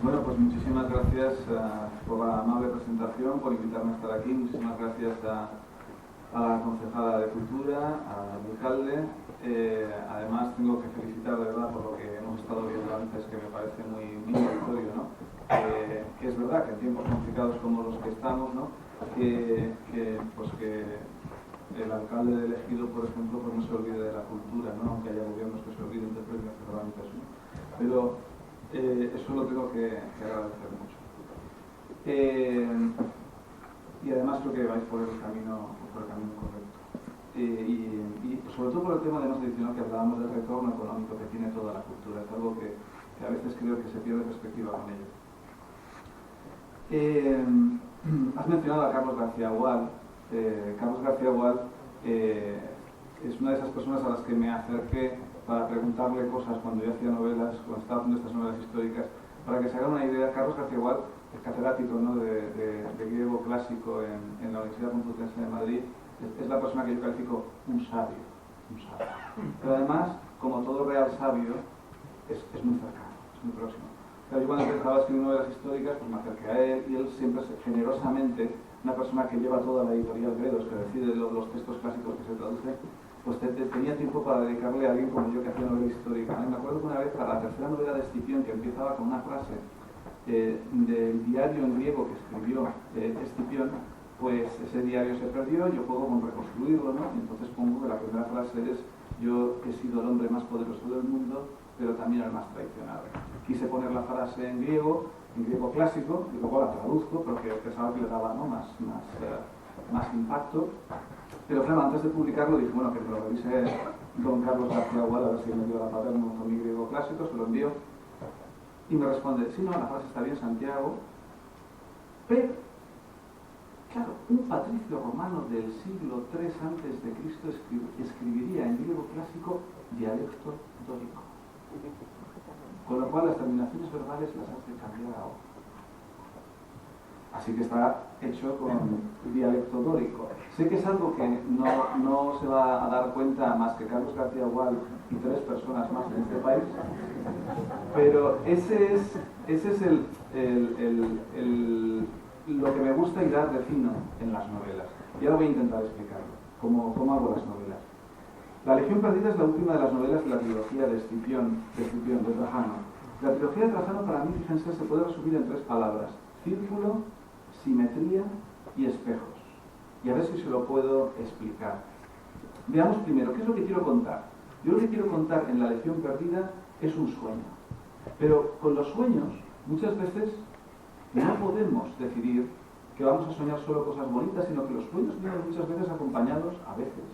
Bueno, pues muchísimas gracias por la amable presentación, por invitarme a estar aquí. Muchísimas gracias a la concejala de Cultura, al alcalde. Además, tengo que felicitar de verdad por lo que hemos estado viendo antes, que me parece muy meritorio, ¿no? Que es verdad que en tiempos complicados como los que estamos, ¿no? que el alcalde del ejido, por ejemplo, pues no se olvide de la cultura, ¿no? Aunque haya gobiernos que se olviden de precisamente eso, ¿no? Pero eso lo tengo que agradecer mucho. Y además creo que vais por el camino correcto. Y sobre todo por el tema además adicional que hablábamos del retorno económico que tiene toda la cultura. Es algo que a veces creo que se pierde perspectiva con ello. Has mencionado a Carlos García Gual. Carlos García Gual es una de esas personas a las que me acerqué para preguntarle cosas cuando yo hacía novelas, cuando estaba haciendo estas novelas históricas, para que se hagan una idea. Carlos García Gual es catedrático, ¿no? de griego clásico en la Universidad Complutense de Madrid. Es la persona que yo califico un sabio. Pero además, como todo real sabio, es muy cercano, es muy próximo. Pero yo cuando empezaba a escribir novelas históricas, pues me acerqué a él y él siempre generosamente, una persona que lleva toda la editorial Gredos, que decide los textos clásicos que se traducen, pues tenía tiempo para dedicarle a alguien como yo que hacía novela histórica. Me acuerdo que una vez, para la tercera novela de Escipión, que empezaba con una frase del diario en griego que escribió Escipión, pues ese diario se perdió, yo juego con reconstruirlo, ¿no? Y entonces pongo que la primera frase es: yo he sido el hombre más poderoso del mundo, pero también el más traicionado. Quise poner la frase en griego clásico, y luego la traduzco, porque pensaba que le daba, ¿no? más impacto. Pero claro, antes de publicarlo dije, bueno, que me lo revise don Carlos García Gual, a ver si me dio la paterna con mi griego clásico, se lo envío. Y me responde, sí, no, la frase está bien, Santiago, pero, claro, un patricio romano del siglo III a.C. escribiría en griego clásico dialecto dórico. Con lo cual las terminaciones verbales las hace cambiar a ojo. Así que está hecho con dialecto dórico. Sé que es algo que no se va a dar cuenta más que Carlos García Gual y 3 personas más en este país, pero ese es lo que me gusta y dar de fino en las novelas. Y ahora voy a intentar explicarlo, cómo hago las novelas. La Legión Perdida es la última de las novelas de la trilogía de Escipión, de Trajano. La trilogía de Trajano, para mí, fíjense, se puede resumir en 3 palabras: círculo, simetría y espejos. Y a ver si se lo puedo explicar. Veamos primero, ¿qué es lo que quiero contar? Yo lo que quiero contar en La Legión Perdida es un sueño. Pero con los sueños, muchas veces, no podemos decidir que vamos a soñar solo cosas bonitas, sino que los sueños vienen muchas veces acompañados, a veces,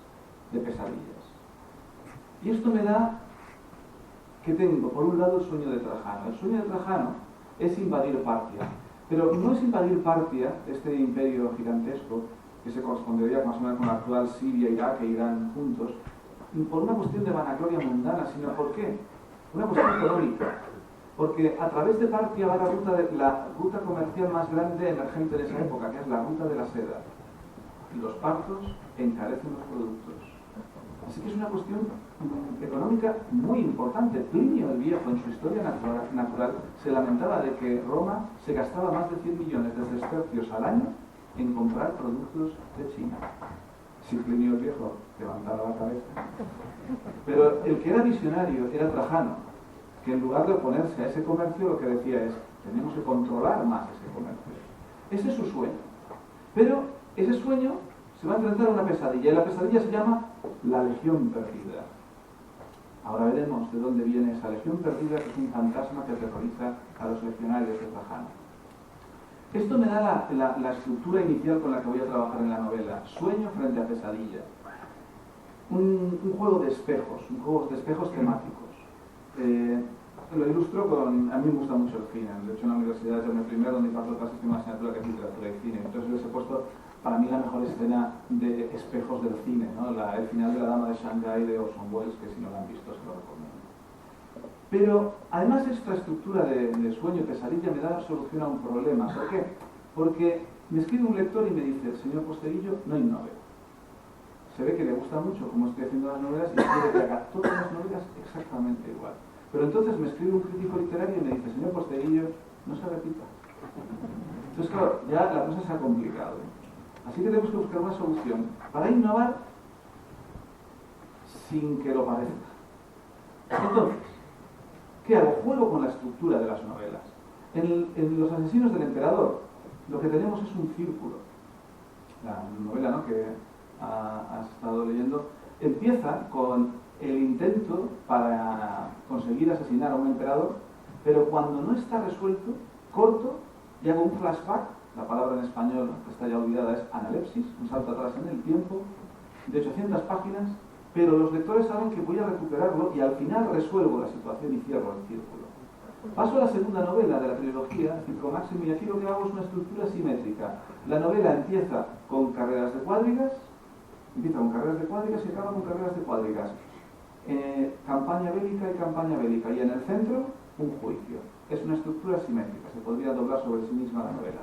de pesadillas. Y esto me da que tengo, por un lado, el sueño de Trajano. El sueño de Trajano es invadir Partia. Pero no es invadir Partia, este imperio gigantesco, que se correspondería más o menos con la actual Siria, Irak e Irán juntos, por una cuestión de vanagloria mundana, sino ¿por qué? Una cuestión económica. Porque a través de Partia va la ruta comercial más grande emergente de esa época, que es la ruta de la seda. Y los partos encarecen los productos. Así que es una cuestión económica muy importante. Plinio el Viejo, en su historia natural, se lamentaba de que Roma se gastaba más de 100 millones de sestercios al año en comprar productos de China. Si Plinio el Viejo levantara la cabeza. Pero el que era visionario era Trajano, que en lugar de oponerse a ese comercio, lo que decía es: tenemos que controlar más ese comercio. Ese es su sueño. Pero ese sueño se va a enfrentar a una pesadilla, y la pesadilla se llama la Legión Perdida. Ahora veremos de dónde viene esa Legión Perdida, que es un fantasma que aterroriza a los legionarios de Trajano. Esto me da la estructura inicial con la que voy a trabajar en la novela: sueño frente a pesadilla. Un juego de espejos, temáticos. Lo ilustro con... A mí me gusta mucho el cine. De hecho, en la universidad es el primero donde imparto clases de una asignatura que es literatura y cine. Entonces les he puesto, para mí, la mejor escena de espejos del cine, ¿no? El final de La Dama de Shanghái de Orson Welles, que si no lo han visto se lo recomiendo. Pero además esta estructura de sueño y pesadilla me da solución a un problema. ¿Por qué? Porque me escribe un lector y me dice: señor Posteguillo, no innove. Se ve que le gusta mucho cómo estoy haciendo las novelas y quiere que haga todas las novelas exactamente igual. Pero entonces me escribe un crítico literario y me dice: señor Posteguillo, no se repita. Entonces, claro, ya la cosa se ha complicado. Así que tenemos que buscar una solución para innovar sin que lo parezca. Entonces, ¿qué hago? Juego con la estructura de las novelas. En Los asesinos del emperador, lo que tenemos es un círculo. La novela, ¿no?, que has estado leyendo, empieza con el intento para conseguir asesinar a un emperador, pero cuando no está resuelto, corto y hago un flashback. La palabra en español que está ya olvidada es analepsis, un salto atrás en el tiempo, de 800 páginas, pero los lectores saben que voy a recuperarlo y al final resuelvo la situación y cierro el círculo. Paso a la segunda novela de la trilogía, Circo Máximo, y aquí lo que hago es una estructura simétrica. La novela empieza con carreras de cuadrigas, y acaba con carreras de cuadrigas. Campaña bélica y campaña bélica, y en el centro, un juicio. Es una estructura simétrica, se podría doblar sobre sí misma la novela.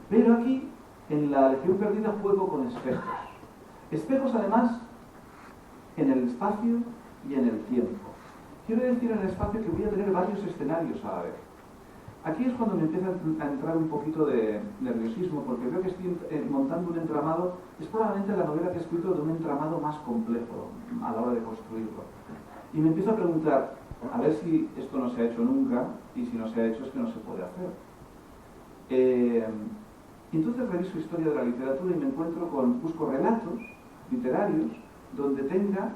Pero aquí, en la Legión Perdida, juego con espejos. Espejos, además, en el espacio y en el tiempo. Quiero decir en el espacio que voy a tener varios escenarios a la vez. Aquí es cuando me empieza a entrar un poquito de nerviosismo, porque veo que estoy montando un entramado. Es probablemente la novela que he escrito de un entramado más complejo a la hora de construirlo. Y me empiezo a preguntar, a ver si esto no se ha hecho nunca, y si no se ha hecho es que no se puede hacer. Entonces reviso historia de la literatura y me encuentro busco relatos literarios donde tenga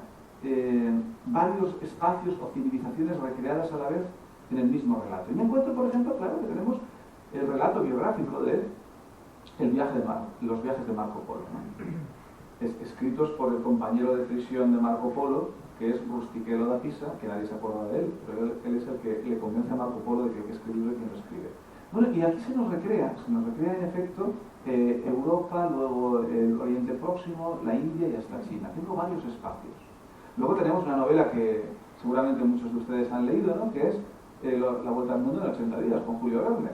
varios espacios o civilizaciones recreadas a la vez en el mismo relato. Y me encuentro, por ejemplo, claro que tenemos el relato biográfico de los viajes de Marco Polo, ¿no? Escritos por el compañero de prisión de Marco Polo, que es Rustichello da Pisa, que nadie se acuerda de él, pero él es el que le convence a Marco Polo de que hay que escribirlo y quien lo escribe. Bueno, y aquí se nos recrea en efecto Europa, luego el Oriente Próximo, la India y hasta China. Tengo varios espacios. Luego tenemos una novela que seguramente muchos de ustedes han leído, ¿no?, que es La Vuelta al Mundo en 80 días, con Julio Verne.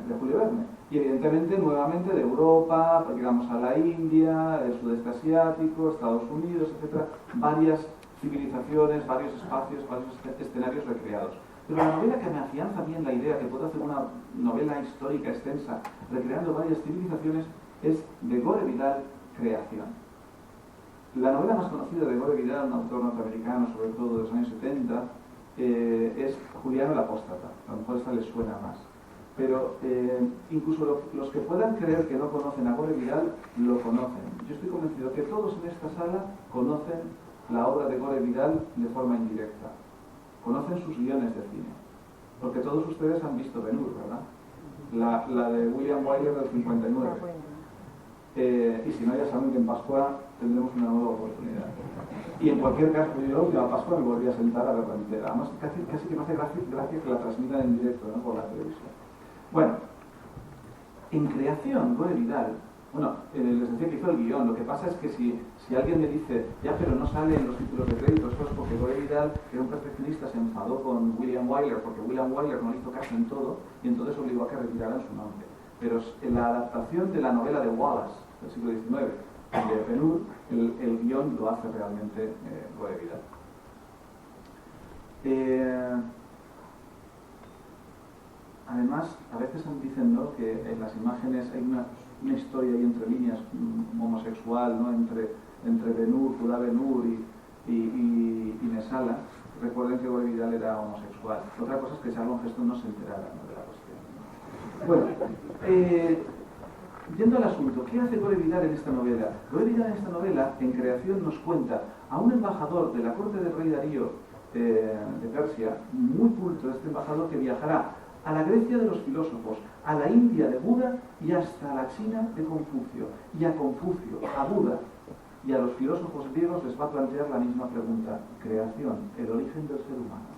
Y evidentemente, nuevamente, de Europa, llegamos a la India, el sudeste asiático, Estados Unidos, etc. Varias civilizaciones, varios espacios, varios escenarios recreados. Pero la novela que me afianza bien la idea que puedo hacer una novela histórica extensa recreando varias civilizaciones es de Gore Vidal, Creación. La novela más conocida de Gore Vidal, un autor norteamericano, sobre todo de los años 70, es Juliano el Apóstata. A lo mejor esta les suena más. Pero incluso los que puedan creer que no conocen a Gore Vidal, lo conocen. Yo estoy convencido que todos en esta sala conocen la obra de Gore Vidal de forma indirecta. Conocen sus guiones de cine, porque todos ustedes han visto Ben-Hur, ¿verdad? La de William Wyler del 59. Y si no, ya saben que en Pascua tendremos una nueva oportunidad. Y en cualquier caso, yo la última Pascua me volví a sentar a verla entera. Además, casi que me hace gracia que la transmitan en directo, ¿no?, por la televisión. Bueno, en Creación, Gore Vidal, les decía que hizo el guión. Lo que pasa es que si alguien me dice, ya, pero no sale en los títulos de crédito, eso es porque Gore Vidal, que era un perfeccionista, se enfadó con William Wyler, porque William Wyler no le hizo caso en todo, y entonces obligó a que retiraran su nombre. Pero en la adaptación de la novela de Wallace, del siglo XIX, de Ben-Hur, el guión lo hace realmente Gore Vidal. Además, a veces dicen, ¿no?, que en las imágenes hay una historia ahí entre líneas homosexual, ¿no?, entre Ben-Hur, Judá Ben-Hur y Mesala. Recuerden que Gore Vidal era homosexual. Otra cosa es que Charlton Heston no se enterara, ¿no?, de la cuestión. Bueno, yendo al asunto, ¿qué hace Gore Vidal en esta novela? Gore Vidal en esta novela, en Creación, nos cuenta a un embajador de la corte del rey Darío de Persia, muy culto, este embajador, que viajará a la Grecia de los filósofos, a la India de Buda y hasta la China de Confucio. Y a Confucio, a Buda y a los filósofos griegos les va a plantear la misma pregunta: creación, el origen del ser humano.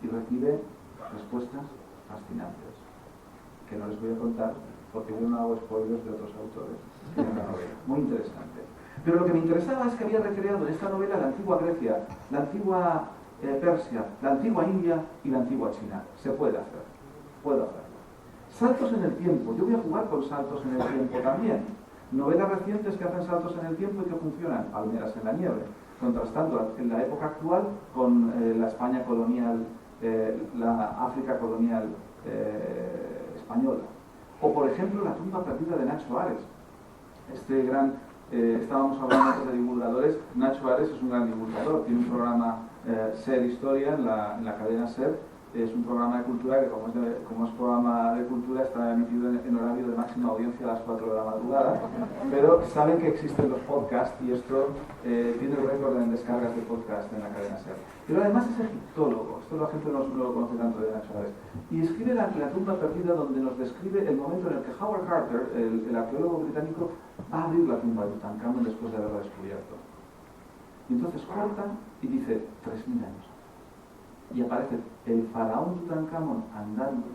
Y recibe respuestas fascinantes, que no les voy a contar porque yo no hago spoilers de otros autores en la novela. Muy interesante. Pero lo que me interesaba es que había recreado en esta novela la antigua Grecia, la antigua Persia, la antigua India y la antigua China. Se puede hacer. Puedo hacerlo. Saltos en el tiempo. Yo voy a jugar con saltos en el tiempo también. Novelas recientes que hacen saltos en el tiempo y que funcionan. Palmeras en la nieve. Contrastando en la época actual con la España colonial, la África colonial española. O, por ejemplo, La tumba perdida de Nacho Ares. Estábamos hablando antes de divulgadores. Nacho Ares es un gran divulgador, tiene un programa SER Historia en la cadena SER. Es un programa de cultura que, como es programa de cultura, está emitido en horario de máxima audiencia a las 4 de la madrugada, pero saben que existen los podcasts y esto tiene el récord en descargas de podcast en la cadena SER. Pero además es egiptólogo, esto la gente no lo conoce tanto de Nacho Ares, y escribe la tumba perdida, donde nos describe el momento en el que Howard Carter, el arqueólogo británico, va a abrir la tumba de Tutankamón después de haberla descubierto. Y entonces corta y dice 3.000 años. Y aparece el faraón Tutankamón andando,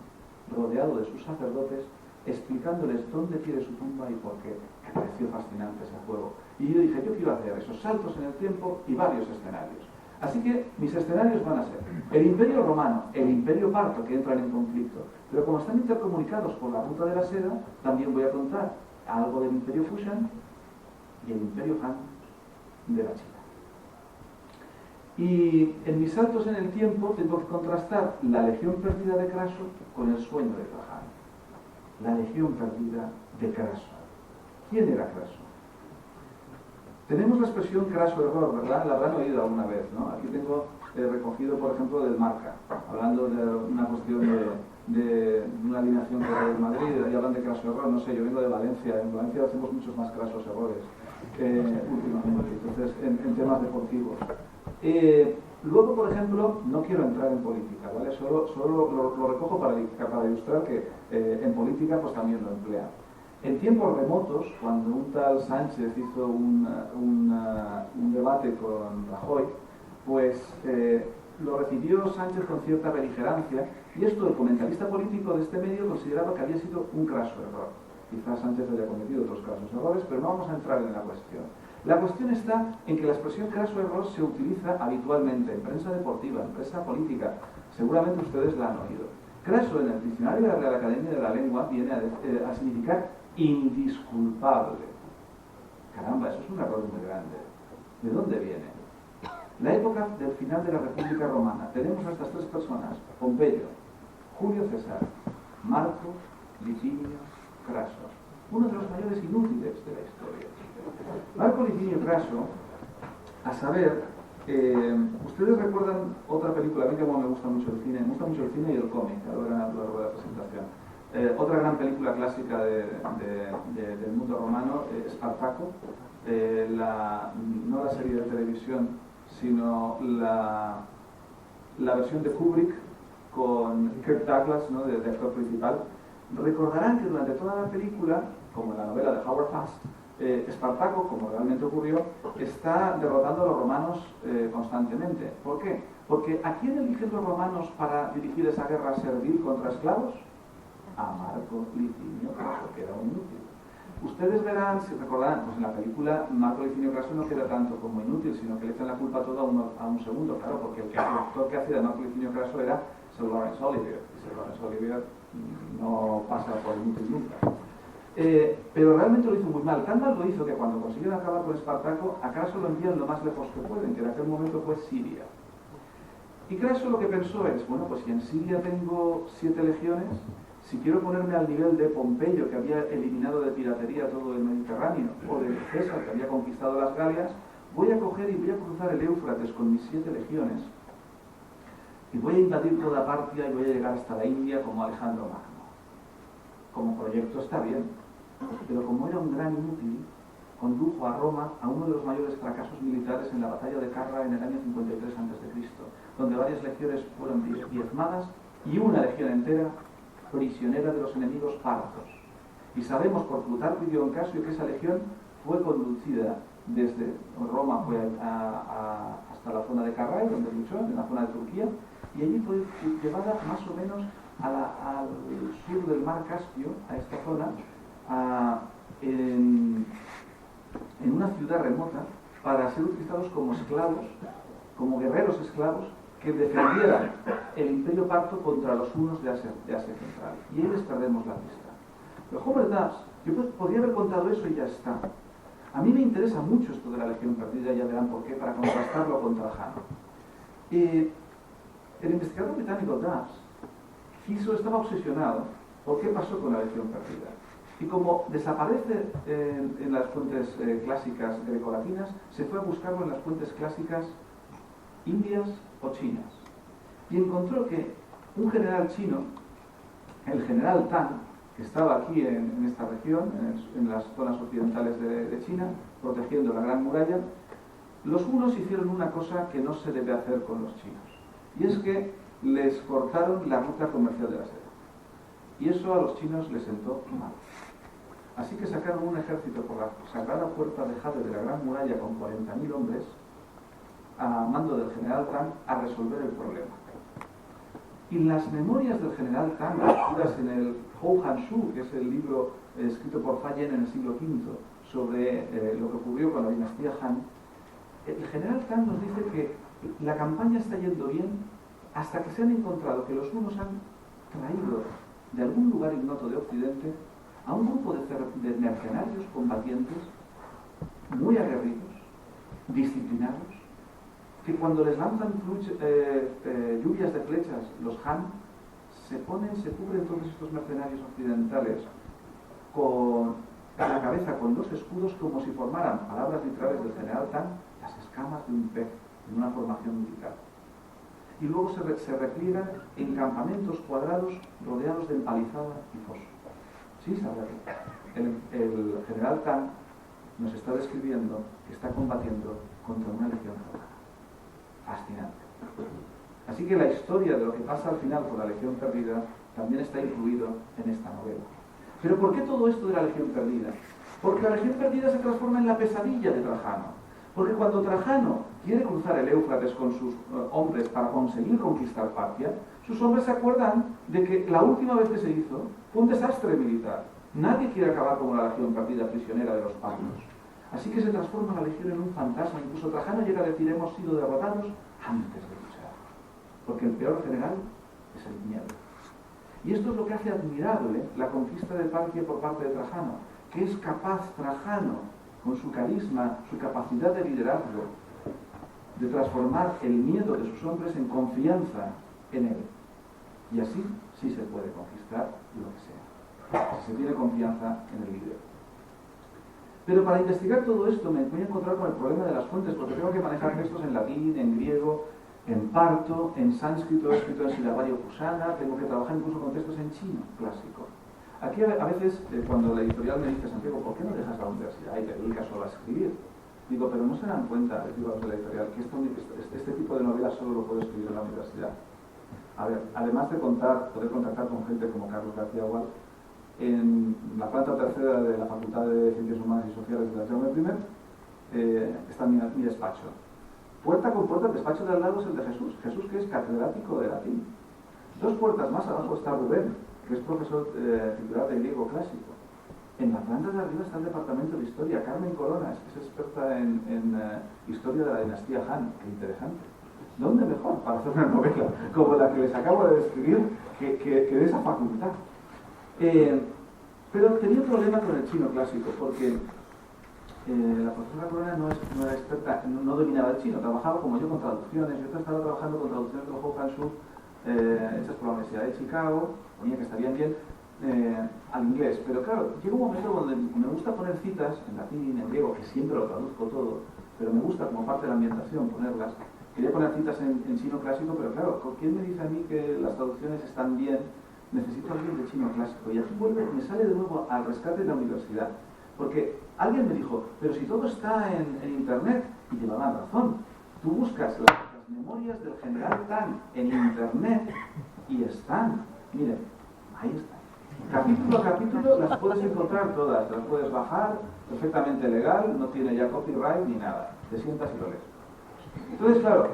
rodeado de sus sacerdotes, explicándoles dónde tiene su tumba y por qué. Me pareció fascinante ese juego. Y yo dije, yo quiero hacer esos saltos en el tiempo y varios escenarios. Así que mis escenarios van a ser el Imperio Romano, el Imperio Parto, que entran en conflicto. Pero como están intercomunicados por la ruta de la seda, también voy a contar algo del Imperio Fushan y el Imperio Han de la China. Y en mis saltos en el tiempo tengo que contrastar la legión perdida de Craso con el sueño de Trajano. La legión perdida de Craso. ¿Quién era Craso? Tenemos la expresión Craso-error, ¿verdad? La habrán oído alguna vez, ¿no? Aquí tengo recogido, por ejemplo, del Marca, hablando de una cuestión de una alineación que era del Madrid, y hablan de Craso-error. No sé, yo vengo de Valencia. En Valencia hacemos muchos más crasos errores últimamente, entonces, en temas deportivos. Luego, por ejemplo, no quiero entrar en política, ¿vale? Solo lo recojo para ilustrar que en política pues también lo emplea. En tiempos remotos, cuando un tal Sánchez hizo un debate con Rajoy, pues lo recibió Sánchez con cierta beligerancia, y esto el comentarista político de este medio consideraba que había sido un craso error. Quizás Sánchez haya cometido otros crasos errores, pero no vamos a entrar en la cuestión. La cuestión está en que la expresión craso error se utiliza habitualmente en prensa deportiva, en prensa política. Seguramente ustedes la han oído. Craso en el diccionario de la Real Academia de la Lengua viene a significar indisculpable. Caramba, eso es un error muy grande. ¿De dónde viene? La época del final de la República Romana. Tenemos a estas tres personas: Pompeyo, Julio César, Marco Licinio Craso, uno de los mayores inútiles de la historia. Marco Licinio Craso, a saber, ustedes recuerdan otra película. A mí, como me gusta mucho el cine y el cómic, a lo largo de la presentación. Otra gran película clásica del mundo romano, Espartaco, no la serie de televisión, sino la versión de Kubrick con Kirk Douglas, ¿no?, de actor principal. Recordarán que durante toda la película, como en la novela de Howard Fast, Espartaco, como realmente ocurrió, está derrotando a los romanos constantemente. ¿Por qué? Porque ¿a quién eligen los romanos para dirigir esa guerra servil contra esclavos? A Marco Licinio Craso, que era un inútil. Ustedes verán, si recordarán, pues en la película Marco Licinio Craso no queda tanto como inútil, sino que le echan la culpa toda a un segundo, claro, porque el actor que hacía de Marco Licinio Craso era Sir Laurence Olivier, y Sir Laurence Olivier no pasa por inútil nunca. Pero realmente lo hizo muy mal. Tan mal lo hizo que cuando consiguieron acabar con Espartaco, a Craso lo envían lo más lejos que pueden, que en aquel momento fue Siria. Y Craso lo que pensó es, bueno, pues si en Siria tengo 7 legiones, si quiero ponerme al nivel de Pompeyo, que había eliminado de piratería todo el Mediterráneo, o de César, que había conquistado las Galias, voy a coger y voy a cruzar el Éufrates con mis 7 legiones, y voy a invadir toda Partia y voy a llegar hasta la India como Alejandro Magno. Como proyecto está bien, pero como era un gran inútil, condujo a Roma a uno de los mayores fracasos militares en la batalla de Carra en el año 53 a.C., donde varias legiones fueron diezmadas y una legión entera prisionera de los enemigos partos. Y sabemos por Plutarco y Dion Casio que esa legión fue conducida desde Roma hasta la zona de Carrai, donde luchó, en la zona de Turquía, y allí fue llevada más o menos al sur del mar Caspio, a esta zona, en una ciudad remota, para ser utilizados como esclavos, como guerreros esclavos, que defendieran el imperio parto contra los hunos de Asia Central. Y ahí les perdemos la vista. Pero Howard Dubs, yo podría haber contado eso y ya está. A mí me interesa mucho esto de la legión perdida, ya verán por qué, para contrastarlo con Trajano. El investigador británico Dubs estaba obsesionado ¿Por qué pasó con la lección perdida? Y como desaparece en las fuentes clásicas grecolatinas, se fue a buscarlo en las fuentes clásicas indias o chinas. Y encontró que un general chino, el general Tang, que estaba aquí en esta región, en las zonas occidentales de China, protegiendo la Gran Muralla, los hunos hicieron una cosa que no se debe hacer con los chinos. Y es que les cortaron la ruta comercial de la seda. Y eso a los chinos les sentó mal. Así que sacaron un ejército por la sagrada puerta de Jade de la Gran Muralla con 40.000 hombres, a mando del general Tang, a resolver el problema. Y las memorias del general Tang, escritas en el Hou Han Shu, que es el libro escrito por Fa Yen en el siglo V, sobre lo que ocurrió con la dinastía Han, el general Tang nos dice que la campaña está yendo bien hasta que se han encontrado que los hunos han traído de algún lugar ignoto de Occidente a un grupo de mercenarios combatientes muy aguerridos, disciplinados, que cuando les lanzan lluvias de flechas los Han, se cubren todos estos mercenarios occidentales con la cabeza con dos escudos como si formaran, palabras literales del general Tang, las escamas de un pez en una formación militar. Y luego se repliegan en campamentos cuadrados rodeados de empalizada y foso. Sí, sabrá que el general Tang nos está describiendo que está combatiendo contra una legión romana. Fascinante. Así que la historia de lo que pasa al final con la legión perdida también está incluido en esta novela. ¿Pero por qué todo esto de la legión perdida? Porque la legión perdida se transforma en la pesadilla de Trajano. Porque cuando Trajano quiere cruzar el Éufrates con sus hombres para conseguir conquistar Partia, sus hombres se acuerdan de que la última vez que se hizo fue un desastre militar. Nadie quiere acabar como la legión perdida prisionera de los partos. Así que se transforma la legión en un fantasma. Incluso Trajano llega a decir: hemos sido derrotados antes de luchar. Porque el peor general es el miedo. Y esto es lo que hace admirable la conquista de Partia por parte de Trajano, que es capaz Trajano, con su carisma, su capacidad de liderazgo, de transformar el miedo de sus hombres en confianza en él. Y así sí se puede conquistar lo que sea, si se tiene confianza en el líder. Pero para investigar todo esto me voy a encontrar con el problema de las fuentes, porque tengo que manejar textos en latín, en griego, en parto, en sánscrito, escrito en silabario kusana, tengo que trabajar incluso con textos en chino clásico. Aquí a veces, cuando la editorial me dice: Santiago, ¿por qué no dejas la universidad y te dedicas solo a escribir? Digo, pero no se dan cuenta, les digo a los de la editorial, que este tipo de novelas solo lo puedo escribir en la universidad. A ver, además de poder contactar con gente como Carlos García Gual, en la planta tercera de la Facultad de Ciencias Humanas y Sociales de la Jaume I está mi despacho. Puerta con puerta, el despacho de al lado es el de Jesús, que es catedrático de latín. 2 puertas más abajo está Rubén, que es profesor titular de griego clásico. En la planta de arriba está el departamento de historia. Carmen Corona, que es experta en historia de la dinastía Han. Qué interesante. ¿Dónde mejor para hacer una novela como la que les acabo de describir que de esa facultad? Pero tenía un problema con el chino clásico, porque la profesora Corona no era experta, no dominaba el chino, trabajaba como yo con traducciones. Yo estaba trabajando con traducciones de Hou Han Shu hechas por la Universidad de Chicago, ponía que estarían bien, al inglés. Pero claro, llega un momento donde me gusta poner citas en latín, en griego, que siempre lo traduzco todo, pero me gusta como parte de la ambientación ponerlas. Quería poner citas en chino clásico, pero claro, ¿quién me dice a mí que las traducciones están bien? Necesito a alguien de chino clásico. Y aquí me sale de nuevo al rescate de la universidad. Porque alguien me dijo: pero si todo está en internet, y llevaban razón. Tú buscas las memorias del general Tang en internet y están. Miren, ahí están. Capítulo a capítulo las puedes encontrar todas, las puedes bajar, perfectamente legal, no tiene ya copyright ni nada. Te sientas y lo lees. Entonces, claro,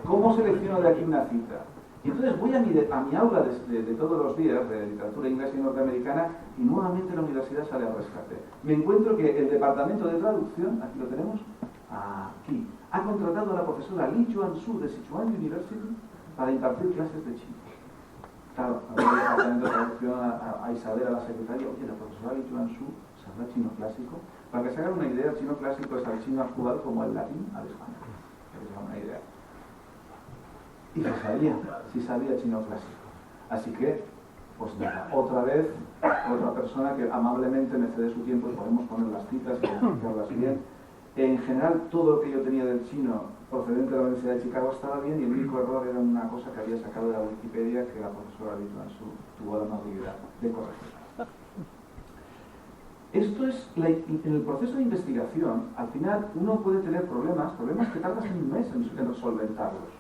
¿cómo selecciono de aquí una cita? Y entonces voy a mi aula de todos los días de literatura inglesa y norteamericana, y nuevamente la universidad sale al rescate. Me encuentro que el departamento de traducción, aquí lo tenemos, aquí, ha contratado a la profesora Li Chuan-Su de Sichuan University para impartir clases de chino. Claro, el departamento de traducción a Isabel, a la secretaria: oye, la profesora Li Chuan-Su sabrá chino clásico. Para que se hagan una idea, el chino clásico es al chino actual como el latín al español. Para que se hagan una idea. Y sí sabía chino clásico. Así que Pues nada, otra vez, otra persona que amablemente me cede su tiempo y podemos poner las citas y explicarlas bien. En general, todo lo que yo tenía del chino procedente de la Universidad de Chicago estaba bien, y el único error era una cosa que había sacado de la Wikipedia que la profesora Litman tuvo la amabilidad de corregir. Esto es, en el proceso de investigación, al final uno puede tener problemas que tardas un mes en solventarlos.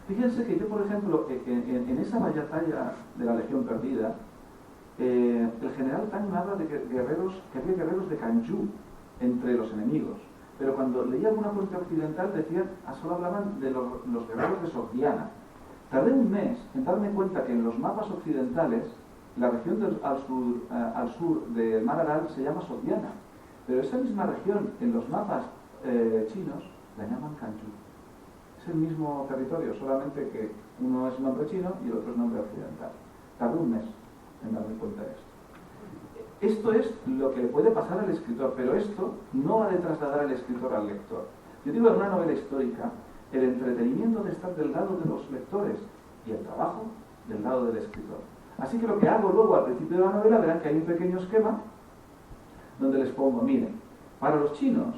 Fíjense que yo, por ejemplo, en esa batalla de la Legión Perdida, el general Tang habla de que había guerreros de Kanju entre los enemigos. Pero cuando leía alguna fuente occidental decían, solo hablaban de los guerreros de Sogdiana. Tardé un mes en darme cuenta que en los mapas occidentales la región al sur del Mar Aral se llama Sogdiana, pero esa misma región en los mapas chinos la llaman Kanju. Es el mismo territorio, solamente que uno es nombre chino y el otro es nombre occidental. Tardé un mes en darme cuenta de esto. Esto es lo que le puede pasar al escritor, pero esto no ha de trasladar al escritor al lector. Yo digo, en una novela histórica, el entretenimiento de estar del lado de los lectores y el trabajo del lado del escritor. Así que lo que hago luego al principio de la novela, verán que hay un pequeño esquema donde les pongo, miren, para los chinos,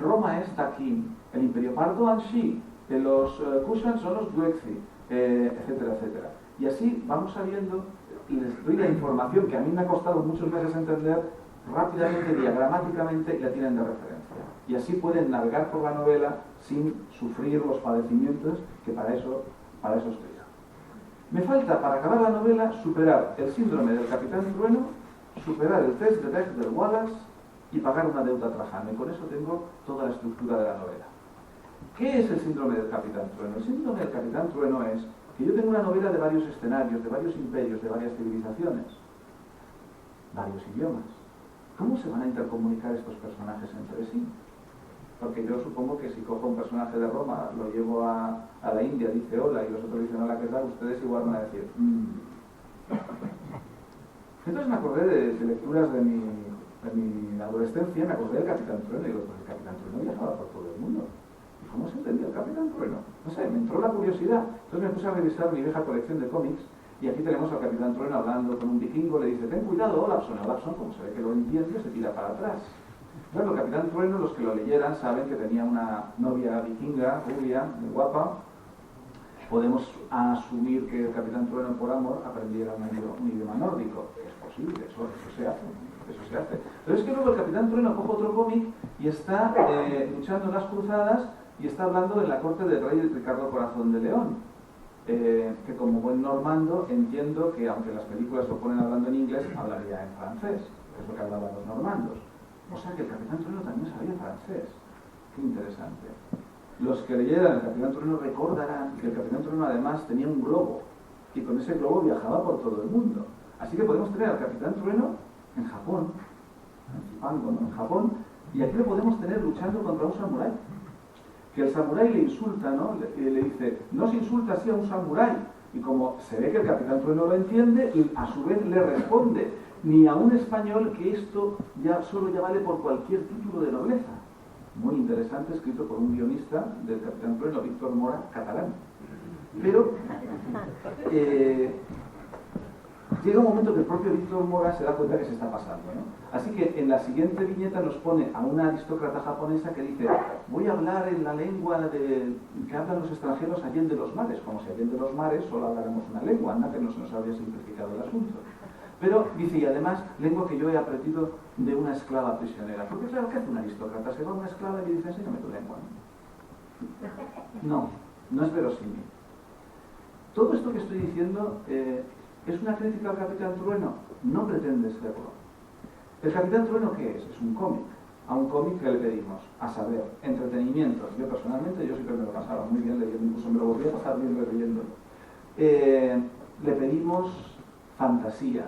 Roma es Dakin, el Imperio Pardo Anxi, los Kushan son los Guexi, etcétera, etcétera. Y así vamos sabiendo, les doy la información que a mí me ha costado muchos meses entender, rápidamente, diagramáticamente, y la tienen de referencia. Y así pueden navegar por la novela sin sufrir los padecimientos que para eso estoy. Me falta, para acabar la novela, superar el síndrome del Capitán Trueno, superar el test de Bechdel del Wallace y pagar una deuda a Trajano. Y con eso tengo toda la estructura de la novela. ¿Qué es el síndrome del Capitán Trueno? El síndrome del Capitán Trueno es que yo tengo una novela de varios escenarios, de varios imperios, de varias civilizaciones, varios idiomas. ¿Cómo se van a intercomunicar estos personajes entre sí? Porque yo supongo que si cojo un personaje de Roma, lo llevo a la India, dice hola, y los otros dicen hola, ¿qué tal? Ustedes igual van a decir Entonces me acordé de lecturas de mi adolescencia, me acordé del Capitán Trueno, y digo, pues el Capitán Trueno viajaba por todo el mundo. ¿Y cómo se entendía el Capitán Trueno? No sé, me entró la curiosidad. Entonces me puse a revisar mi vieja colección de cómics, y aquí tenemos al Capitán Trueno hablando con un vikingo, le dice, ten cuidado, Olafson. Olafson, como se ve que lo entiende, se tira para atrás. Claro, el Capitán Trueno, los que lo leyeran saben que tenía una novia vikinga, rubia, muy guapa. Podemos asumir que el Capitán Trueno, por amor, aprendiera un idioma nórdico. Es posible, eso se hace. Pero es que luego el Capitán Trueno coge otro cómic y está luchando en las cruzadas y está hablando de la corte del rey Ricardo Corazón de León. Que como buen normando entiendo que, aunque las películas lo ponen hablando en inglés, hablaría en francés, que es lo que hablaban los normandos. O sea que el Capitán Trueno también sabía francés. Qué interesante. Los que leyeran el Capitán Trueno recordarán que el Capitán Trueno además tenía un globo, y con ese globo viajaba por todo el mundo. Así que podemos tener al Capitán Trueno en Japón, en Zipango, ¿no? En Japón, y aquí lo podemos tener luchando contra un samurái. Que el samurái le insulta, ¿no? Le dice, no se insulta así a un samurái. Y como se ve que el Capitán Trueno lo entiende, y a su vez le responde, ni a un español, que esto solo vale por cualquier título de nobleza. Muy interesante, escrito por un guionista del Capitán Trueno, Víctor Mora, catalán. Pero llega un momento que el propio Víctor Mora se da cuenta que se está pasando, ¿no? Así que en la siguiente viñeta nos pone a una aristócrata japonesa que dice, voy a hablar en la lengua que hablan los extranjeros allende los mares, como si allende los mares solo hablaremos una lengua, anda que no se nos habría simplificado el asunto. Pero dice, y además, lengua que yo he aprendido de una esclava prisionera. Porque claro, ¿qué hace un aristócrata? Se va a una esclava y le dice, enséñame tu lengua, ¿no? No es verosímil. Todo esto que estoy diciendo ¿es una crítica al Capitán Trueno? No pretende serlo. ¿El Capitán Trueno qué es? Es un cómic. A un cómic que le pedimos, a saber, entretenimiento. Yo personalmente, yo siempre me lo pasaba muy bien leyendo, incluso me lo volví a pasar bien releyendo. Le pedimos fantasía.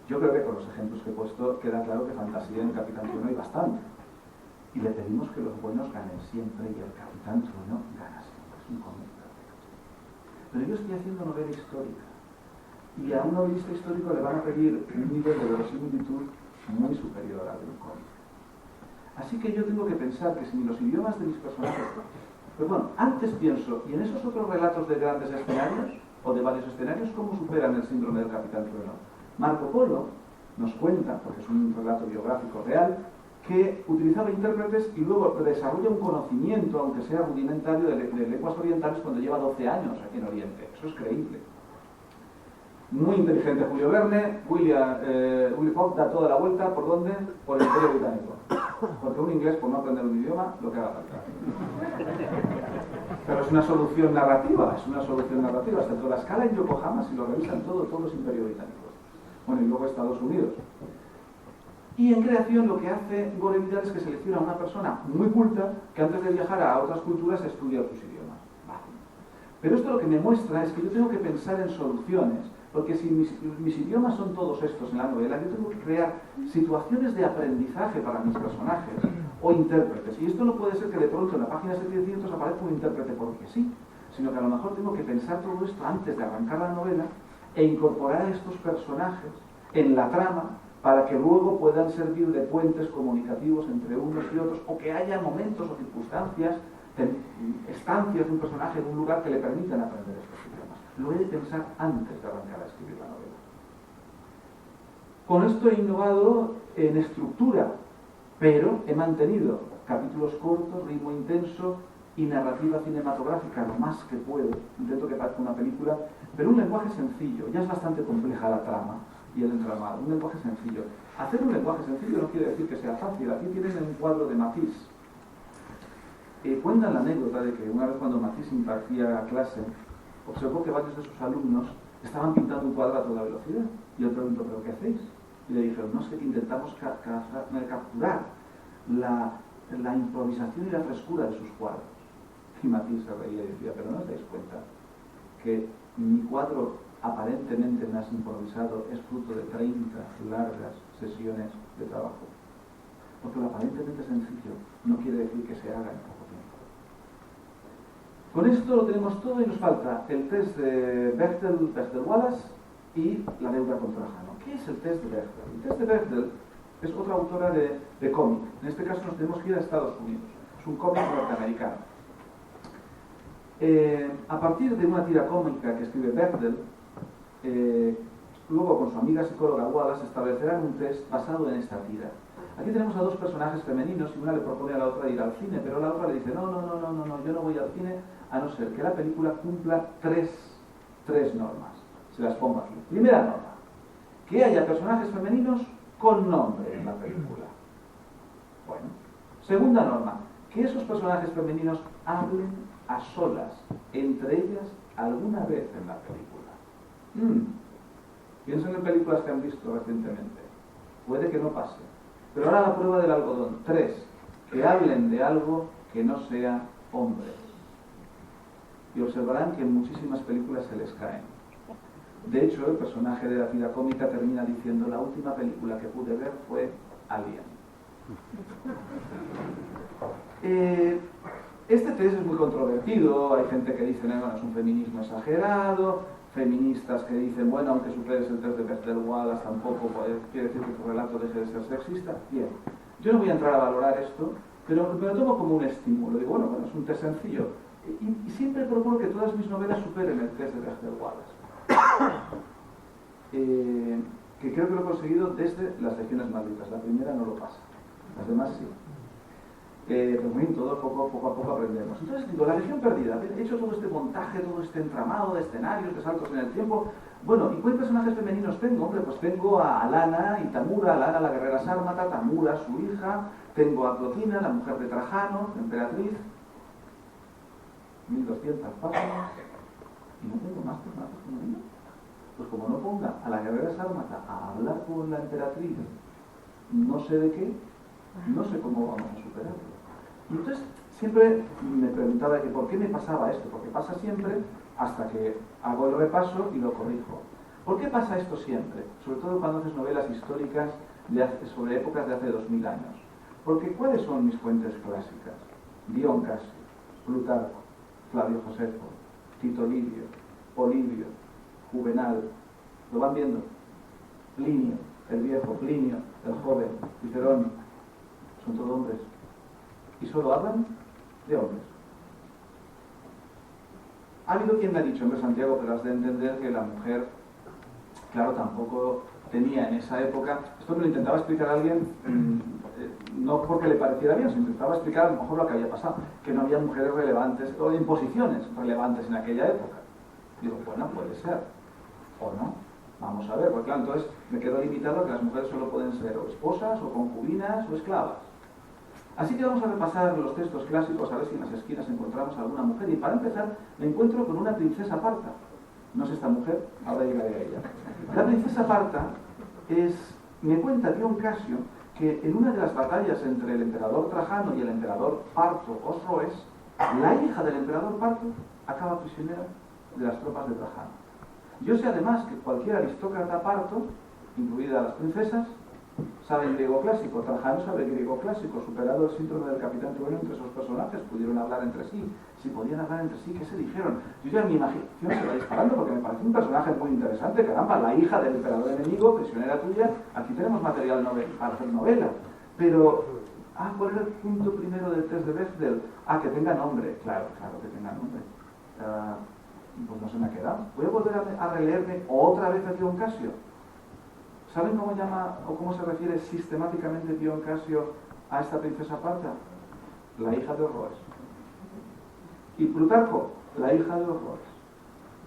Yo creo que con los ejemplos que he puesto queda claro que fantasía en el Capitán Trueno hay bastante. Y le pedimos que los buenos ganen siempre y el Capitán Trueno gana siempre. Es un cómic perfecto. Pero yo estoy haciendo novela histórica. Y a un novelista histórico le van a pedir un nivel de verosimilitud muy superior al del cómic. Así que yo tengo que pensar que si los idiomas de mis personajes... Pero bueno, antes pienso, y en esos otros relatos de grandes escenarios, o de varios escenarios, ¿cómo superan el síndrome del capitán trueno? Marco Polo nos cuenta, porque es un relato biográfico real, que utilizaba intérpretes y luego desarrolla un conocimiento, aunque sea rudimentario, de lenguas orientales cuando lleva 12 años aquí en Oriente. Eso es creíble. Muy inteligente Julio Verne. Willy Fogg da toda la vuelta, ¿por dónde? Por el Imperio Británico. Porque un inglés, por no aprender un idioma, lo que haga falta. Pero es una solución narrativa, excepto la escala en Yokohama, si lo revisan todo es Imperio Británico. Bueno, y luego Estados Unidos. Y en creación lo que hace Gore Vidal es que selecciona a una persona muy culta que antes de viajar a otras culturas estudia otros idiomas. Vale. Pero esto lo que me muestra es que yo tengo que pensar en soluciones, porque si mis idiomas son todos estos en la novela, yo tengo que crear situaciones de aprendizaje para mis personajes o intérpretes. Y esto no puede ser que de pronto en la página 700 aparezca un intérprete porque sí, sino que a lo mejor tengo que pensar todo esto antes de arrancar la novela e incorporar a estos personajes en la trama para que luego puedan servir de puentes comunicativos entre unos y otros, o que haya momentos o circunstancias, estancias de un personaje en un lugar que le permitan aprender estos idiomas. Lo he de pensar antes de arrancar a escribir la novela. Con esto he innovado en estructura, pero he mantenido capítulos cortos, ritmo intenso y narrativa cinematográfica lo más que puedo. Intento que parezca una película, pero un lenguaje sencillo. Ya es bastante compleja la trama y el entramado. Un lenguaje sencillo. Hacer un lenguaje sencillo no quiere decir que sea fácil. Aquí tienen un cuadro de Matisse. Cuentan la anécdota de que una vez cuando Matisse impartía clase, observó que varios de sus alumnos estaban pintando un cuadro a toda velocidad. Y él preguntó, ¿pero qué hacéis? Y le dijeron, no, es que intentamos capturar la improvisación y la frescura de sus cuadros. Y Matisse se reía y decía, pero ¿no os dais cuenta que mi cuadro aparentemente más improvisado es fruto de 30 largas sesiones de trabajo? Porque lo aparentemente sencillo no quiere decir que se haga en poco tiempo. Con esto lo tenemos todo y nos falta el test de Bechdel-Wallace y la deuda con Trajano. ¿Qué es el test de Bechdel? El test de Bechdel es otra autora de cómic. En este caso nos tenemos que ir a Estados Unidos. Es un cómic norteamericano. A partir de una tira cómica que escribe Bechdel, luego con su amiga psicóloga Wallace establecerán un test basado en esta tira. Aquí tenemos a dos personajes femeninos y una le propone a la otra ir al cine, pero la otra le dice, no, yo no voy al cine a no ser que la película cumpla tres normas. Se las pongo aquí. Primera norma, que haya personajes femeninos con nombre en la película. Bueno. Segunda norma, que esos personajes femeninos hablen a solas, entre ellas, alguna vez en la película. Piensen en películas que han visto recientemente. Puede que no pase. Pero ahora la prueba del algodón. 3. Que hablen de algo que no sea hombre. Y observarán que en muchísimas películas se les caen. De hecho, el personaje de la tira cómica termina diciendo, la última película que pude ver fue Alien. Este test es muy controvertido. Hay gente que dice, no, es un feminismo exagerado. Feministas que dicen, bueno, aunque superes el test de Bechdel-Wallace, tampoco quiere decir que tu relato deje de ser sexista. Bien, yo no voy a entrar a valorar esto, pero me lo tomo como un estímulo. Digo, bueno, es un test sencillo. Y siempre procuro que todas mis novelas superen el test de Bechdel-Wallace. Que creo que lo he conseguido desde Las Legiones Malditas. La primera no lo pasa, las demás sí. Pero muy bien, todos poco a poco aprendemos. Entonces digo, La Legión Perdida, he hecho todo este montaje, todo este entramado de escenarios, de saltos en el tiempo. Bueno, ¿y cuáles personajes femeninos tengo? Hombre, pues tengo a Alana y Tamura, Alana la guerrera sármata, Tamura su hija, tengo a Plotina, la mujer de Trajano, emperatriz, 1200 páginas, y no tengo más personajes femeninos. Pues como no ponga a la guerrera sármata a hablar con la emperatriz, no sé de qué, no sé cómo vamos a superarlo. Y entonces siempre me preguntaba que por qué me pasaba esto, porque pasa siempre hasta que hago el repaso y lo corrijo. ¿Por qué pasa esto siempre? Sobre todo cuando haces novelas históricas sobre épocas de hace 2000 años. Porque ¿cuáles son mis fuentes clásicas? Dion Casio, Plutarco, Flavio Josefo, Tito Livio, Polibio, Juvenal. ¿Lo van viendo? Plinio, el viejo, Plinio, el joven, Cicerón. Son todos hombres. Y solo hablan de hombres. Ha habido quien me ha dicho, hombre Santiago, pero has de entender que la mujer, claro, tampoco tenía en esa época, esto me lo intentaba explicar a alguien, no porque le pareciera bien, sino intentaba explicar a lo mejor lo que había pasado, que no había mujeres relevantes o imposiciones relevantes en aquella época. Digo, bueno, puede ser, o no, vamos a ver, porque claro, entonces me quedo limitado a que las mujeres solo pueden ser o esposas, o concubinas, o esclavas. Así que vamos a repasar los textos clásicos, a ver si en las esquinas encontramos alguna mujer, y para empezar me encuentro con una princesa parta. No es esta mujer, ahora llegaré a ella. La princesa parta me cuenta Dion Casio que en una de las batallas entre el emperador Trajano y el emperador parto Osroes, la hija del emperador parto acaba prisionera de las tropas de Trajano. Yo sé además que cualquier aristócrata parto, incluidas las princesas, sabe griego clásico. Trajano sabe griego clásico. Superado el síndrome del capitán trueno entre esos personajes, pudieron hablar entre sí. Si podían hablar entre sí, ¿qué se dijeron? Yo ya mi imaginación se va disparando porque me parece un personaje muy interesante. Caramba, la hija del emperador enemigo, prisionera tuya. Aquí tenemos material para hacer novela. Pero, ¿cuál era el punto primero del test de Bechdel? Que tenga nombre. Claro que tenga nombre. Pues no se me ha quedado. Voy a volver a releerme otra vez a Dion Casio. ¿Saben cómo llama o cómo se refiere sistemáticamente Dion Casio a esta princesa parta? La hija de Orroes. Y Plutarco, la hija de Orroes.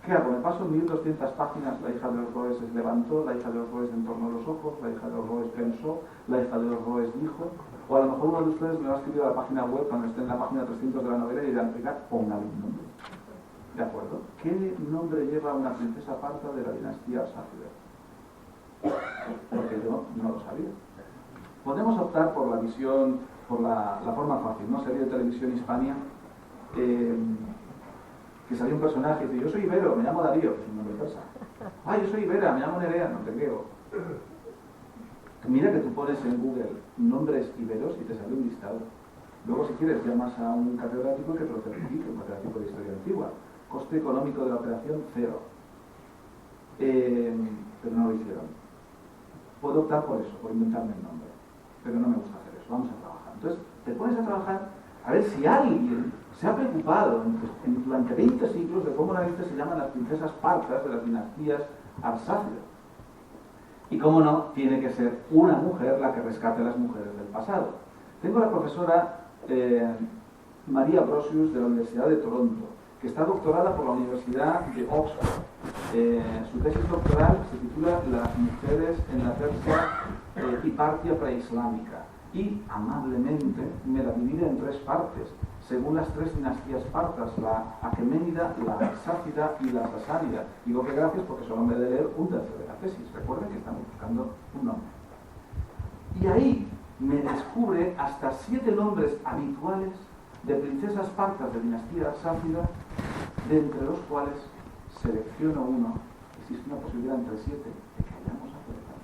¿Qué hago? Me paso 1200 páginas, la hija de Orroes se levantó, la hija de Orroes entornó los ojos, la hija de Orroes pensó, la hija de Orroes dijo. O a lo mejor uno de ustedes me va a escribir a la página web cuando esté en la página 300 de la novela y dirán, oiga, póngale un nombre. ¿De acuerdo? ¿Qué nombre lleva una princesa parta de la dinastía Arsácida? Porque yo no lo sabía. Podemos optar por la visión, por la forma fácil, ¿no? Serie de televisión Hispania, que salió un personaje y dice, yo soy Ibero, me llamo Darío, que es un nombre persa. Yo soy Ibera, me llamo Nerea, no te creo. Mira que tú pones en Google nombres iberos y te sale un listado. Luego, si quieres, llamas a un catedrático que te lo certifique, un catedrático de historia antigua. Coste económico de la operación, 0. Pero no lo hicieron. Puedo optar por eso, por inventarme el nombre, pero no me gusta hacer eso. Vamos a trabajar. Entonces, te pones a trabajar a ver si alguien se ha preocupado durante 20 siglos de cómo narices se llaman las princesas partas de las dinastías arsácidas. Y cómo no, tiene que ser una mujer la que rescate a las mujeres del pasado. Tengo a la profesora María Brosius de la Universidad de Toronto, que está doctorada por la Universidad de Oxford. Su tesis doctoral se titula Las mujeres en la Persia y Partia preislámica, y amablemente me la divide en 3 partes, según las 3 dinastías partas, la aqueménida, la arsácida y la sasánida. Digo que gracias porque solo me he de leer un tercio de la tesis. Recuerden que estamos buscando un nombre. Y ahí me descubre hasta 7 nombres habituales de princesas partas de dinastía arsácida, de entre los cuales selecciono uno. Existe una posibilidad entre 7 de que hayamos acertado.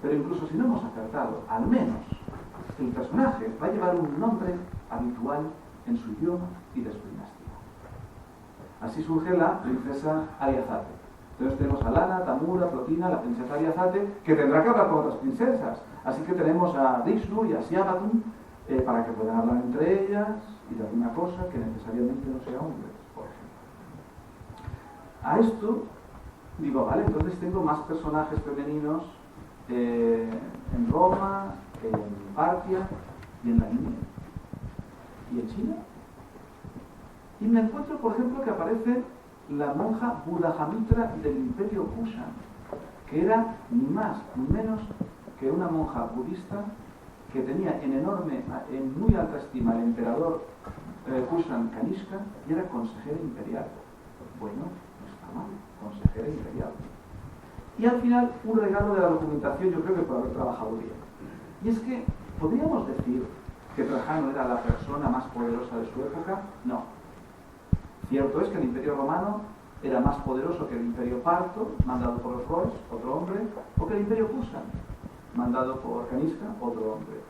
Pero incluso si no hemos acertado, al menos el personaje va a llevar un nombre habitual en su idioma y de su dinastía. Así surge la princesa Ariazate. Entonces tenemos a Lana, Tamura, Plotina, la princesa Ariazate, que tendrá que hablar con otras princesas. Así que tenemos a Dishnu y a Siabatun para que puedan hablar entre ellas y de alguna cosa que necesariamente no sea hombre, por ejemplo. A esto digo, vale, entonces tengo más personajes femeninos en Roma, en Partia y en la India. ¿Y en China? Y me encuentro, por ejemplo, que aparece la monja Buddhamitra del Imperio Kushan, que era ni más ni menos que una monja budista que tenía en muy alta estima el emperador Kushan Kanishka y era consejera imperial. Bueno, no está mal, consejera imperial. Y al final, un regalo de la documentación, yo creo que por haber trabajado bien. Y es que, ¿podríamos decir que Trajano era la persona más poderosa de su época? No. Cierto es que el Imperio Romano era más poderoso que el Imperio Parto, mandado por Osroes, otro hombre, o que el Imperio Kushan, mandado por Kanishka, otro hombre.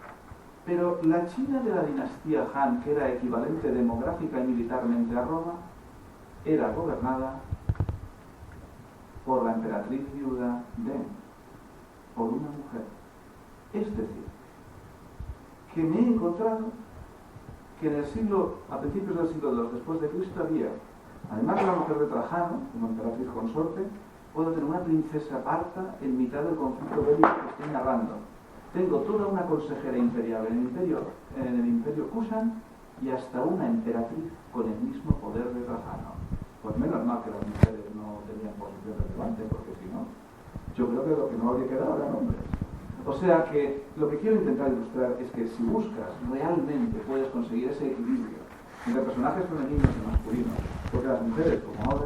Pero la China de la dinastía Han, que era equivalente demográfica y militarmente a Roma, era gobernada por la emperatriz viuda Den, por una mujer. Es decir, que me he encontrado que a principios del siglo II después de Cristo había Además de la mujer de Trajano, como emperatriz consorte, puedo tener una princesa parta en mitad del conflicto bélico que estoy narrando. Tengo toda una consejera imperial en el imperio Kusan y hasta una emperatriz con el mismo poder de Trajano. Pues menos mal que las mujeres no tenían posición relevante, porque si no, yo creo que lo que no habría quedado eran hombres. O sea que lo que quiero intentar ilustrar es que si buscas, realmente puedes conseguir ese equilibrio entre personajes femeninos y masculinos, porque las mujeres, como ahora,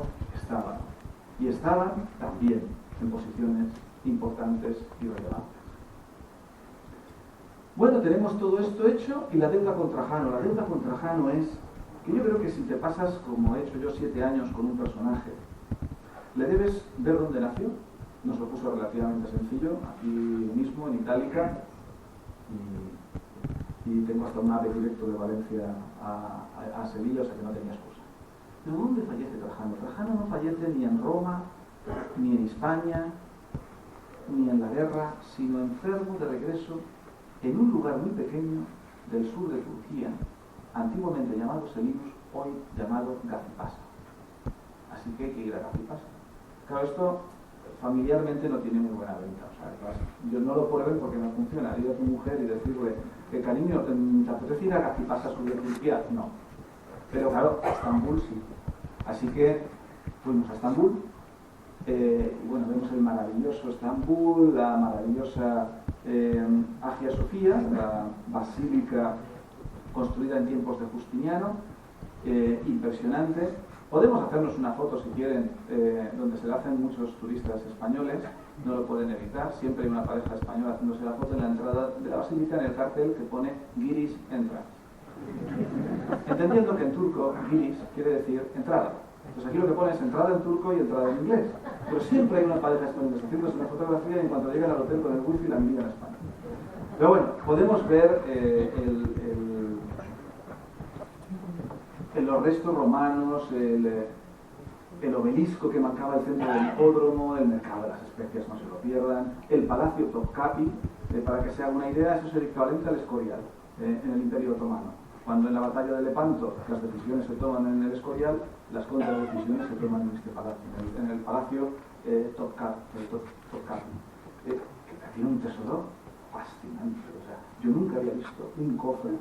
estaban también en posiciones importantes y relevantes. Bueno, tenemos todo esto hecho y la deuda con Trajano. La deuda con Trajano es que yo creo que si te pasas, como he hecho yo, 7 años con un personaje, le debes ver dónde nació. Nos lo puso relativamente sencillo, aquí mismo, en Itálica, y tengo hasta un ave directo de Valencia a Sevilla, o sea que no tenía excusa. Pero ¿dónde fallece Trajano? Trajano no fallece ni en Roma, ni en España, ni en la guerra, sino enfermo de regreso en un lugar muy pequeño del sur de Turquía, antiguamente llamado Selinus, hoy llamado Gazipasa. Así que hay que ir a Gazipasa. Claro, esto familiarmente no tiene muy buena venta. O sea, yo no lo prueben porque no funciona. Ir a tu mujer y decirle que cariño, ¿te apetece ir a Gazipasa sur de Turquía? No. Pero claro, a Estambul sí. Así que fuimos a Estambul. Y bueno, vemos el maravilloso Estambul, la maravillosa Hagia Sofía, la basílica construida en tiempos de Justiniano, impresionante. Podemos hacernos una foto si quieren, donde se la hacen muchos turistas españoles, no lo pueden evitar, siempre hay una pareja española haciéndose la foto en la entrada de la basílica en el cartel que pone Girish Entrance. Entendiendo que en turco Girish quiere decir entrada. Pues aquí lo que pone es entrada en turco y entrada en inglés. Pero siempre hay una pareja española haciéndose una fotografía y en cuanto llegan al hotel con el wifi la envían a España. Pero bueno, podemos ver los restos romanos, el obelisco que marcaba el centro del hipódromo, el mercado de las especias, no se lo pierdan, el palacio Topkapi, para que se haga una idea, eso es el equivalente al Escorial en el Imperio Otomano. Cuando en la batalla de Lepanto las decisiones se toman en el Escorial, las contradecisiones se toman en este palacio, en el palacio Topkapi. Tiene un tesoro fascinante. O sea, yo nunca había visto un cofre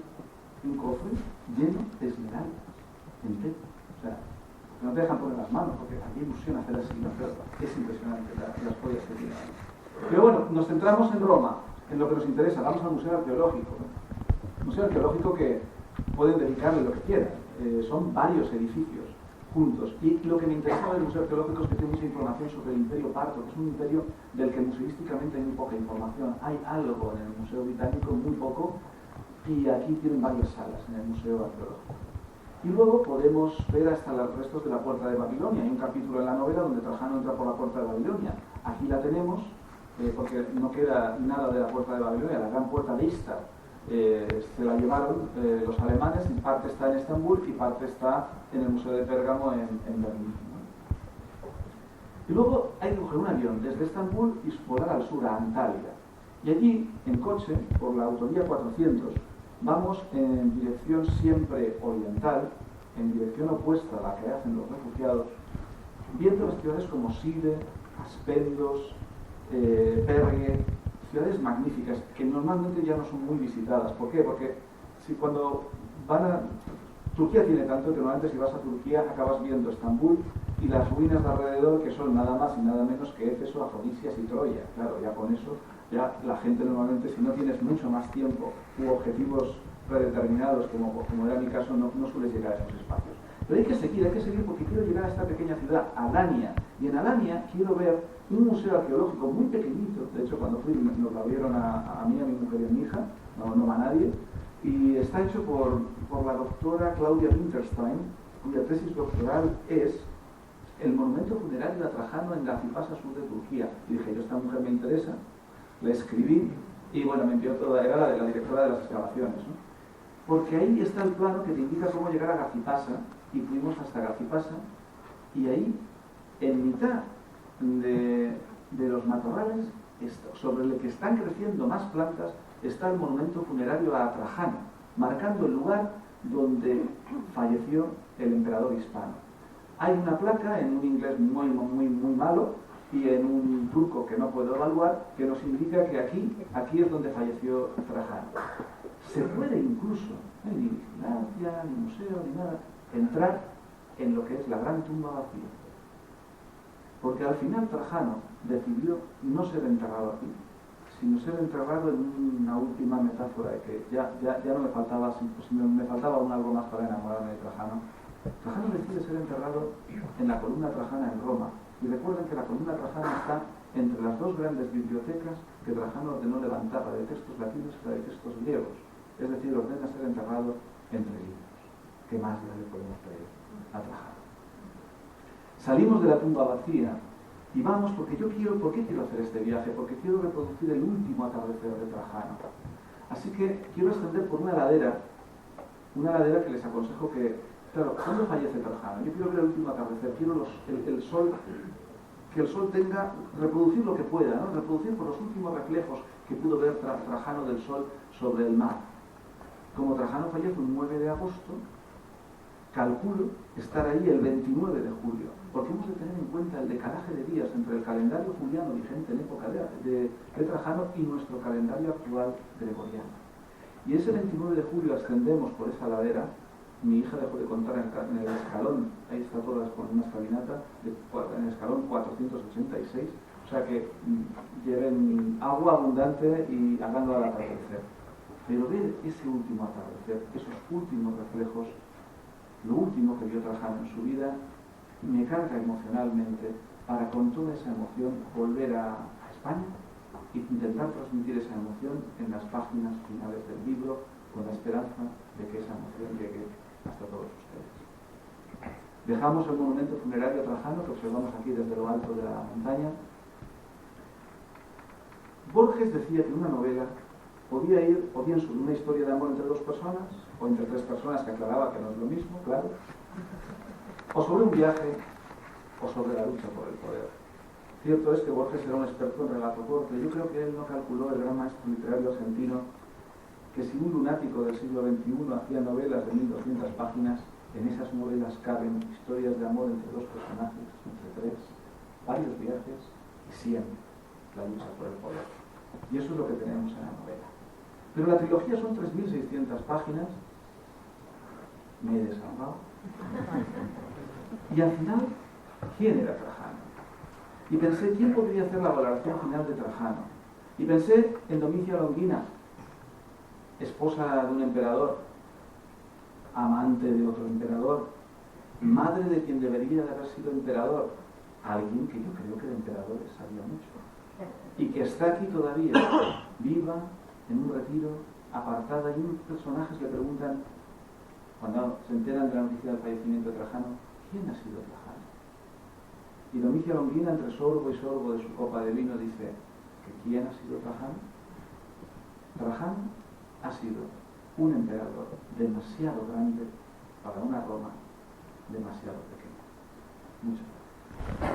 lleno de esmeraldas entero. O sea, no te dejan poner las manos porque aquí ilusión hacer así, pero es impresionante las joyas que tiene. Pero bueno, nos centramos en Roma, en lo que nos interesa. Vamos al Museo Arqueológico. Museo Arqueológico que pueden dedicarle lo que quieran. Son varios edificios juntos. Y lo que me interesaba del Museo Arqueológico es que tiene mucha información sobre el Imperio Parto, que es un imperio del que museísticamente hay muy poca información. Hay algo en el Museo Británico, muy poco, y aquí tienen varias salas en el Museo Arqueológico. Y luego podemos ver hasta los restos de la Puerta de Babilonia. Hay un capítulo en la novela donde Trajano entra por la Puerta de Babilonia. Aquí la tenemos, porque no queda nada de la Puerta de Babilonia, la gran Puerta de Istar. Se la llevaron los alemanes, y parte está en Estambul y parte está en el Museo de Pérgamo en Berlín. Y luego hay que coger un avión desde Estambul y volar al sur, a Antalya. Y allí, en coche, por la autovía 400, vamos en dirección siempre oriental, en dirección opuesta a la que hacen los refugiados, viendo las ciudades como Side, Aspendos, Pergue, ciudades magníficas que normalmente ya no son muy visitadas. ¿Por qué? Porque cuando van a... Turquía tiene tanto que normalmente si vas a Turquía acabas viendo Estambul y las ruinas de alrededor, que son nada más y nada menos que Éfeso, Afrodisias y Troya. Claro, ya con eso, ya la gente normalmente, si no tienes mucho más tiempo u objetivos predeterminados, como era mi caso, no sueles llegar a esos espacios. Pero hay que seguir porque quiero llegar a esta pequeña ciudad, Alania. Y en Alania quiero ver un museo arqueológico muy pequeñito. De hecho, cuando fui nos lo abrieron a mí, a mi mujer y a mi hija, no a nadie. Y está hecho por la doctora Claudia Winterstein, cuya tesis doctoral es el monumento funerario de Trajano en Gazipasa, sur de Turquía. Y dije, esta mujer me interesa, le escribí y bueno, me envió toda, era la directora de las excavaciones, ¿no? Porque ahí está el plano que te indica cómo llegar a Gazipasa, y fuimos hasta Gazipasa, y ahí, en mitad de los matorrales, sobre el que están creciendo más plantas, está el monumento funerario a Trajano, marcando el lugar donde falleció el emperador hispano. hay una placa en un inglés muy malo y en un turco que no puedo evaluar, que nos indica que aquí es donde falleció Trajano. Se puede incluso, no hay ni vigilancia, ni museo, ni nada, entrar en lo que es la gran tumba vacía. Porque al final Trajano decidió no ser enterrado aquí, sino ser enterrado en una última metáfora, de que ya no me faltaba, me faltaba algo más para enamorarme de Trajano. Trajano decide ser enterrado en la columna Trajana en Roma. Y recuerden que la columna Trajana está entre las dos grandes bibliotecas que Trajano ordenó levantar, la de textos latinos y la de textos griegos. Es decir, ordena ser enterrado entre libros. ¿Qué más ya le podemos pedir a Trajano? Salimos de la tumba vacía y vamos porque ¿por qué quiero hacer este viaje? Porque quiero reproducir el último atardecer de Trajano. Así que quiero ascender por una ladera que les aconsejo que... Claro, ¿cuándo fallece Trajano? Yo quiero ver el último atardecer, quiero el sol, que el sol tenga, reproducir lo que pueda, ¿no? Reproducir por los últimos reflejos que pudo ver Trajano del sol sobre el mar. Como Trajano fallece un 9 de agosto, calculo estar ahí el 29 de julio, porque hemos de tener en cuenta el decalaje de días entre el calendario juliano vigente en época de Trajano y nuestro calendario actual gregoriano. Y ese 29 de julio ascendemos por esa ladera. Mi hija dejó de contar en el escalón, ahí está todas con una escalinata, en el escalón 486, o sea que lleven agua abundante y hablando al atardecer. Pero ver ese último atardecer, esos últimos reflejos, lo último que vio Trajano en su vida, me carga emocionalmente para con toda esa emoción volver a España e intentar transmitir esa emoción en las páginas finales del libro con la esperanza de que esa emoción llegue hasta todos ustedes. Dejamos el monumento funerario a Trajano que observamos aquí desde lo alto de la montaña. Borges decía que una novela podía ir o bien sobre una historia de amor entre dos personas o entre tres personas, que aclaraba que no es lo mismo, claro, o sobre un viaje o sobre la lucha por el poder. Cierto es que Borges era un experto en relato corto. Yo creo que él no calculó, el gran maestro literario argentino, que si un lunático del siglo XXI hacía novelas de 1200 páginas, en esas novelas caben historias de amor entre dos personajes, entre tres, varios viajes y siempre la lucha por el poder. Y eso es lo que tenemos en la novela. Pero la trilogía son 3600 páginas, me he desahogado. Y al final, ¿quién era Trajano? Y pensé, ¿quién podría hacer la valoración final de Trajano? Y pensé en Domicia Longhina, esposa de un emperador, amante de otro emperador, madre de quien debería de haber sido emperador, alguien que yo creo que de emperadores sabía mucho, y que está aquí todavía, viva, en un retiro, apartada, y unos personajes le preguntan, cuando se enteran de la noticia del fallecimiento de Trajano, ¿quién ha sido Trajano? Y Domicia Longhina, entre sorbo y sorbo de su copa de vino, dice, ¿que quién ha sido Trajano? Trajano ha sido un emperador demasiado grande para una Roma demasiado pequeña. Muchas gracias.